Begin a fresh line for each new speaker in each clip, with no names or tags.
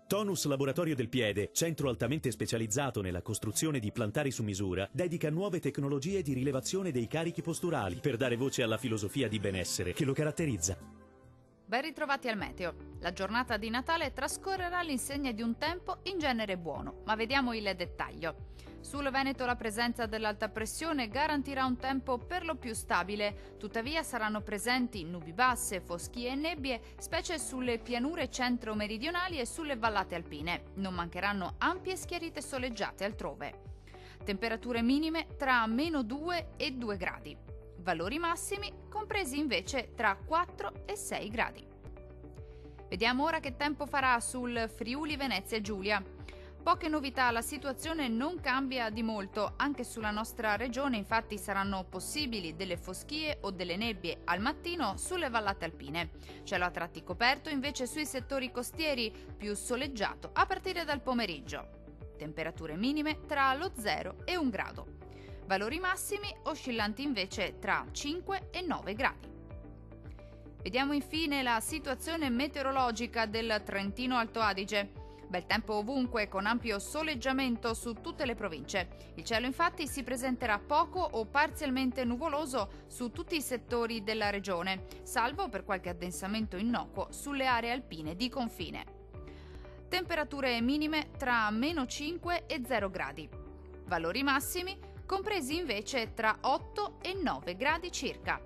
Tonus Laboratorio del Piede, centro altamente specializzato nella costruzione di plantari su misura, dedica nuove tecnologie di rilevazione dei carichi posturali per dare voce alla filosofia di benessere che lo caratterizza.
Ben ritrovati al meteo. La giornata di Natale trascorrerà all'insegna di un tempo in genere buono, ma vediamo il dettaglio. Sul Veneto la presenza dell'alta pressione garantirà un tempo per lo più stabile, tuttavia saranno presenti nubi basse, foschie e nebbie, specie sulle pianure centro-meridionali e sulle vallate alpine. Non mancheranno ampie schiarite soleggiate altrove. Temperature minime tra -2 e 2 gradi. Valori massimi compresi invece tra 4 e 6 gradi. Vediamo ora che tempo farà sul Friuli Venezia Giulia. Poche novità, la situazione non cambia di molto, anche sulla nostra regione infatti saranno possibili delle foschie o delle nebbie al mattino sulle vallate alpine. Cielo a tratti coperto invece sui settori costieri, più soleggiato a partire dal pomeriggio. Temperature minime tra lo 0 e 1 grado. Valori massimi oscillanti invece tra 5 e 9 gradi. Vediamo infine la situazione meteorologica del Trentino Alto Adige. Bel tempo ovunque, con ampio soleggiamento su tutte le province. Il cielo infatti si presenterà poco o parzialmente nuvoloso su tutti i settori della regione, salvo per qualche addensamento innocuo sulle aree alpine di confine. Temperature minime tra -5 e 0 gradi. Valori massimi compresi invece tra 8 e 9 gradi circa.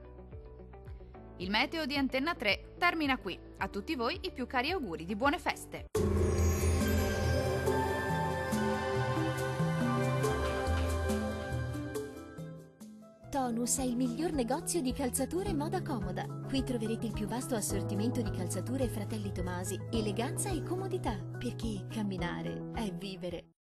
Il meteo di Antenna 3 termina qui. A tutti voi i più cari auguri di buone feste.
Tonus è il miglior negozio di calzature moda comoda. Qui troverete il più vasto assortimento di calzature Fratelli Tomasi, eleganza e comodità, perché camminare è vivere.